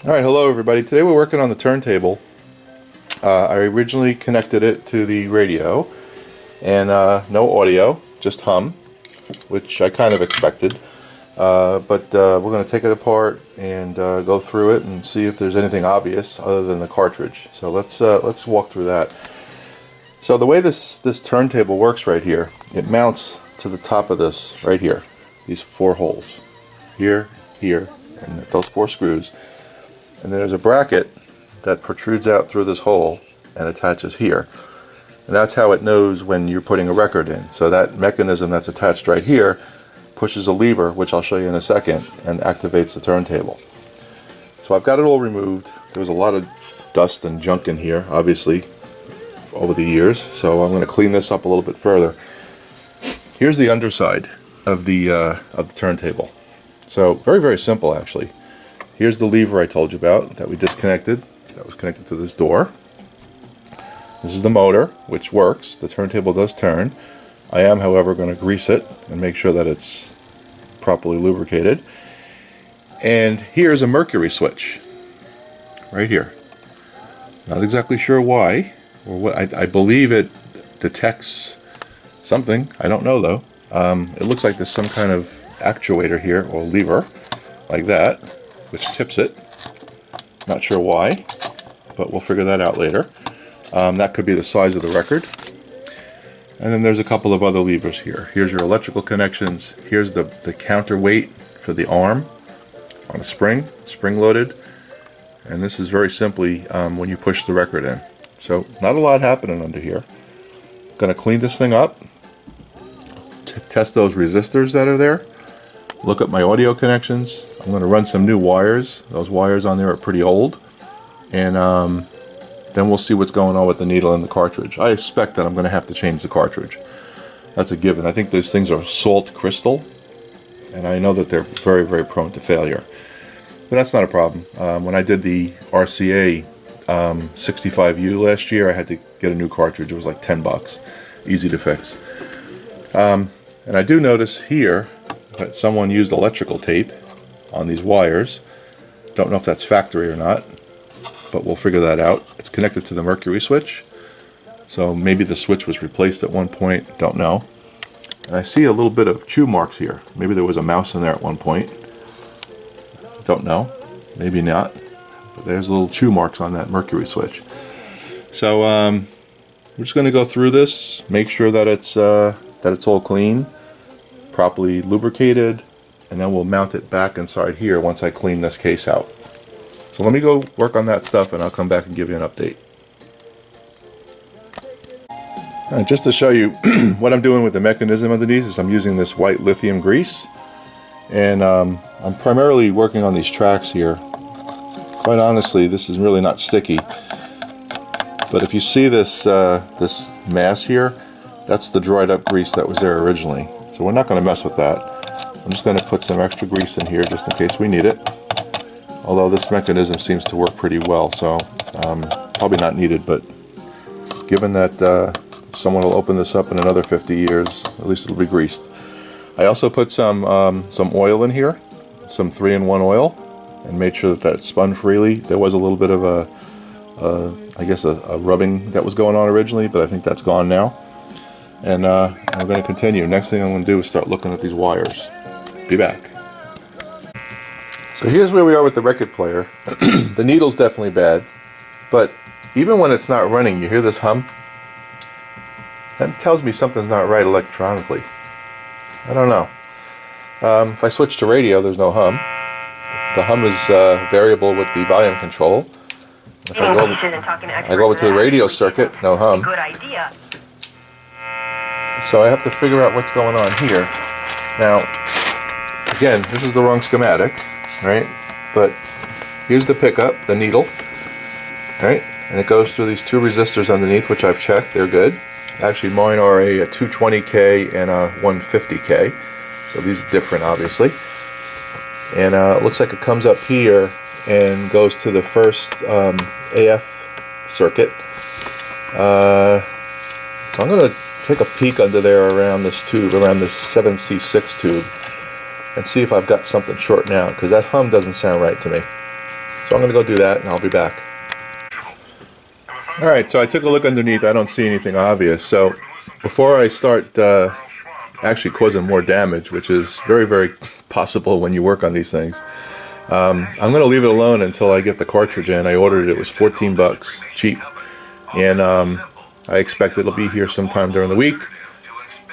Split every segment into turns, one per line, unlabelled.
Alright, hello everybody. Today we're working on the turntable. I originally connected it to the radio and no audio, just hum, which I kind of expected. But we're going to take it apart and go through it and see if there's anything obvious other than the cartridge. So let's walk through that. So the way this turntable works right here, it mounts to the top of this right here, these four holes, here, here, and those four screws. And there's a bracket that protrudes out through this hole and attaches here. And that's how it knows when you're putting a record in. So that mechanism that's attached right here pushes a lever, which I'll show you in a second, and activates the turntable. So I've got it all removed. There was a lot of dust and junk in here, obviously, over the years. So I'm going to clean this up a little bit further. Here's the underside of the turntable. So very, very simple actually. Here's the lever I told you about that we disconnected. That was connected to this door. This is the motor, which works. The turntable does turn. I am, however, going to grease it and make sure that it's properly lubricated. And here's a mercury switch. Right here. Not exactly sure why, or what. I believe it detects something. I don't know though. It looks like there's some kind of actuator here, or lever, like that, which tips it. Not sure why, but we'll figure that out later. That could be the size of the record. And then there's a couple of other levers here. Here's your electrical connections. Here's the counterweight for the arm on a spring loaded. And this is very simply when you push the record in. So not a lot happening under here. Going to clean this thing up, test those resistors that are there, look at my audio connections. I'm going to run some new wires. Those wires on there are pretty old. And then we'll see what's going on with the needle and the cartridge. I expect that I'm going to have to change the cartridge. That's a given. I think these things are salt crystal, and I know that they're very, very prone to failure. But that's not a problem. When I did the RCA 65U last year, I had to get a new cartridge. It was like 10 bucks. Easy to fix. And I do notice here that someone used electrical tape on these wires. Don't know if that's factory or not, but we'll figure that out. It's connected to the mercury switch, so maybe the switch was replaced at one point, don't know. And I see a little bit of chew marks here. Maybe there was a mouse in there at one point. Don't know, maybe not. But there's little chew marks on that mercury switch. So we're just going to go through this, make sure that it's all clean, properly lubricated, and then we'll mount it back inside here once I clean this case out. So let me go work on that stuff and I'll come back and give you an update. Just to show you what I'm doing with the mechanism underneath is I'm using this white lithium grease, and I'm primarily working on these tracks here. Quite honestly, this is really not sticky, but if you see this this mass here, that's the dried up grease that was there originally. So we're not going to mess with that. I'm just going to put some extra grease in here just in case we need it. Although this mechanism seems to work pretty well, so probably not needed, but given that someone will open this up in another 50 years, at least it'll be greased. I also put some oil in here, some 3-in-1 oil, and made sure that it spun freely. There was a little bit of I guess a rubbing that was going on originally, but I think that's gone now. And I'm going to continue. Next thing I'm going to do is start looking at these wires. Be back. So here's where we are with the record player. The needle's definitely bad, but even when it's not running, you hear this hum. That tells me something's not right electronically. I don't know. If I switch to radio, there's no hum. The hum is variable with the volume control. If I go over to the radio circuit, no hum. So I have to figure out what's going on here. Now, again, this is the wrong schematic, right? But here's the pickup, the needle, right? And it goes through these two resistors underneath, which I've checked. They're good. Actually, mine are a 220K and a 150K. So these are different, obviously. And it looks like it comes up here and goes to the first AF circuit. So I'm going to take a peek under there around this tube, around this 7C6 tube, and see if I've got something shorting out, because that hum doesn't sound right to me. So I'm going to go do that and I'll be back. Alright, so I took a look underneath. I don't see anything obvious. So before I start actually causing more damage, which is very, very possible when you work on these things, I'm going to leave it alone until I get the cartridge in. I ordered it. It was 14 bucks, cheap. And I expect it'll be here sometime during the week.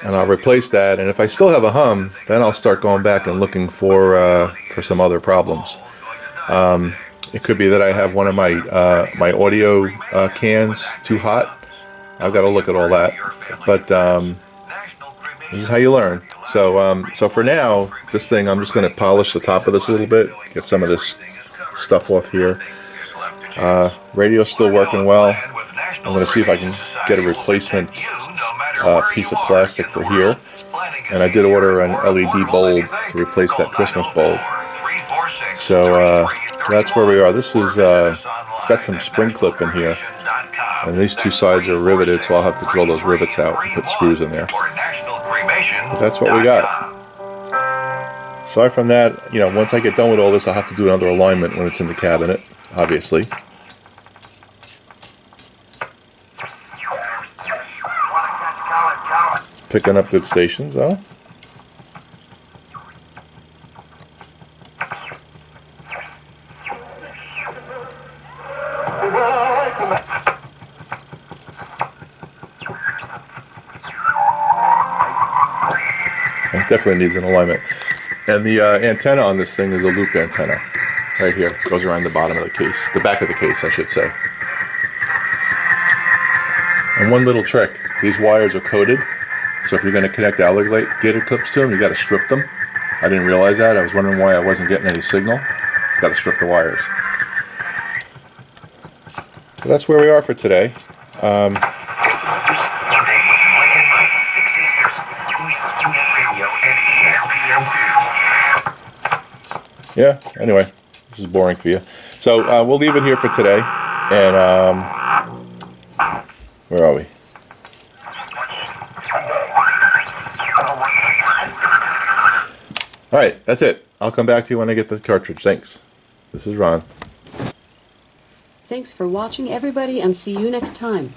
And I'll replace that. And if I still have a hum, then I'll start going back and looking for some other problems. It could be that I have one of my my audio cans too hot. I've got to look at all that. But this is how you learn. So for now, this thing, I'm just going to polish the top of this a little bit, get some of this stuff off here. Radio's still working well. I'm going to see if I can get a replacement piece of plastic for here. And I did order an LED bulb to replace that Christmas bulb. So that's where we are. This is, it's got some spring clip in here. And these two sides are riveted, so I'll have to drill those rivets out and put screws in there. But that's what we got. Aside from that, you know, once I get done with all this, I'll have to do another alignment when it's in the cabinet, obviously. It's picking up good stations, though. It definitely needs an alignment. And the antenna on this thing is a loop antenna. Right here. It goes around the bottom of the case. The back of the case, I should say. And one little trick. These wires are coated. So if you're going to connect alligator clips to them, you got to strip them. I didn't realize that. I was wondering why I wasn't getting any signal. Got to strip the wires. So that's where we are for today. Yeah, anyway, this is boring for you. So we'll leave it here for today. And where are we? Alright, that's it. I'll come back to you when I get the cartridge. Thanks. This is Ron.
Thanks for watching, everybody, and see you next time.